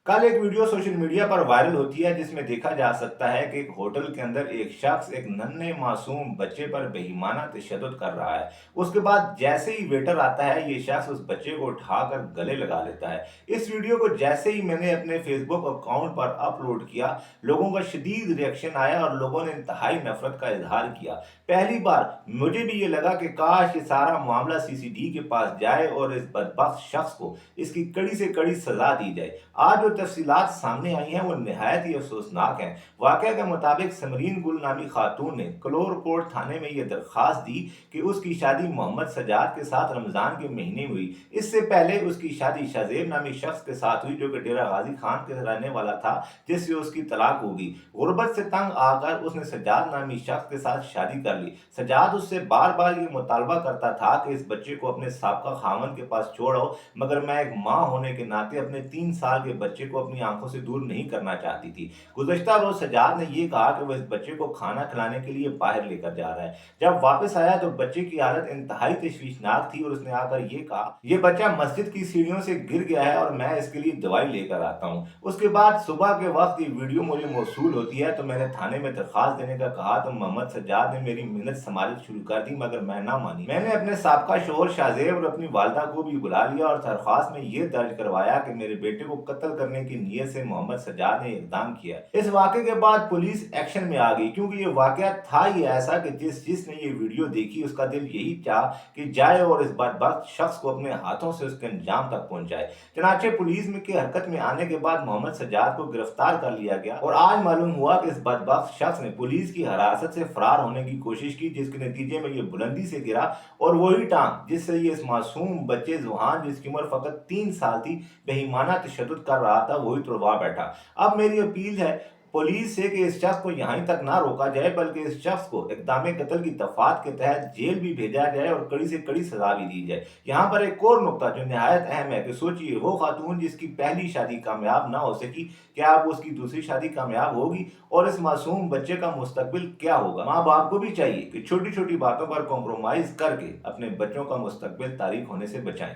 कल एक video social media पर वायरल होती है जिसमें देखा जा सकता है कि एक होटल के अंदर एक शख्स एक नन्हे मासूम बच्चे पर बेईमाना तशद्दुद कर रहा है। उसके बाद जैसे ही वेटर आता है ये शख्स उस बच्चे को उठाकर गले लगा लेता है। इस वीडियो को जैसे ही मैंने अपने फेसबुक अकाउंट पर अपलोड किया, लोगों का शदीद रिएक्शन आया और लोगों ने इंतहाई नफरत का इजहार किया। पहली बार मुझे भी ये लगा कि काश ये सारा मामला सीसीडी के पास जाए और इस बदबख्त शख्स को इसकी कड़ी से कड़ी सजा दी जाए। आज जो तफसीलात सामने आई हैं वो निहायत ही अफसोसनाक हैं। वाक़या के मुताबिक समरीन गुल नामी खातून ने क्लोर कोर्ट थाने में ये दरख्वास्त दी कि उसकी शादी मोहम्मद सजाद के साथ रमज़ान के महीने में हुई। इससे पहले उसकी शादी शाज़ेब नामी शख्स के साथ हुई जो कि डेरा गाजी खान के रहने वाला था, जिससे उसकी तलाक होगी। गुर्बत से तंग आकर उसने सजाद नामी शख्स के साथ शादी कर ली। सजाद उससे बार बार ये मुतालबा करता था कि इस बच्चे को अपने साबका खामन के पास छोड़ो, मगर मैं एक माँ होने के नाते अपने 3 साल के बच्चे को अपनी आंखों से दूर नहीं करना चाहती थी। गुज़श्ता रोज सजाद ने ये कहा कि वह इस बच्चे को खाना खिलाने के लिए बाहर लेकर जा रहा है। जब वापस आया तो बच्चे की हालत इंतहाई तशवीशनाक थी और उसने आकर ये कहा, ये बच्चा मस्जिद की सीढ़ियों से गिर गया है और मैं इसके लिए दवाई लेकर आता हूँ। उसके बाद सुबह के वक्त ये वीडियो मुझे मौसूल होती है तो मैंने थाने में दरख्वास्त देने का कहा तो मोहम्मद सज्जाद ने मेरी मिन्नत समारत शुरू कर दी, मगर मैं ना मानी। मैंने अपने साबका शोहर शाहजेब और अपनी वालदा को भी बुला लिया और दरख्वास्त में ये दर्ज करवाया कि मेरे बेटे को कत्ल करने की नीयत से मोहम्मद सज्जाद ने इक़दाम किया। इस वाक़े के बाद पुलिस एक्शन में आ गई, क्योंकि ये वाक़या था ही ऐसा कि जिसने ये वीडियो देखी उसका दिल यही चाह कि जाए और इस बदबख्त शख्स को अपने हाथों से उसके अंजाम तक पहुंचाए। चनाचे पुलिस में की हरकत में आने के बाद मोहम्मद सज्जाद को गिरफ्तार कर लिया गया और आज मालूम हुआ कि इस बदबख्त शख्स ने पुलिस की हिरासत से फरार होने की कोशिश की, जिसके नतीजे में ये बुलंदी से गिरा और वही टांग जिससे ये इस मासूम बच्चे जुहान जिसकी उम्र फकत 3 साल थी बेईमाना तशद्दुद कर रहा था, वही तुड़वा बैठा। अब मेरी अपील है पुलिस से कि इस शख्स को यहीं तक ना रोका जाए, बल्कि इस शख्स को इक़दाम कत्ल की दफात के तहत जेल भी भेजा जाए और कड़ी से कड़ी सजा भी दी जाए। यहाँ पर एक और नुकता जो निहायत अहम है कि सोचिए वो खातून जिसकी पहली शादी कामयाब ना हो सकी, क्या अब उसकी दूसरी शादी कामयाब होगी और इस मासूम बच्चे का मुस्तकबिल क्या होगा। माँ बाप को भी चाहिए कि छोटी छोटी बातों पर कॉम्प्रोमाइज करके अपने बच्चों का मुस्तकबिल तारीक होने से बचाएं।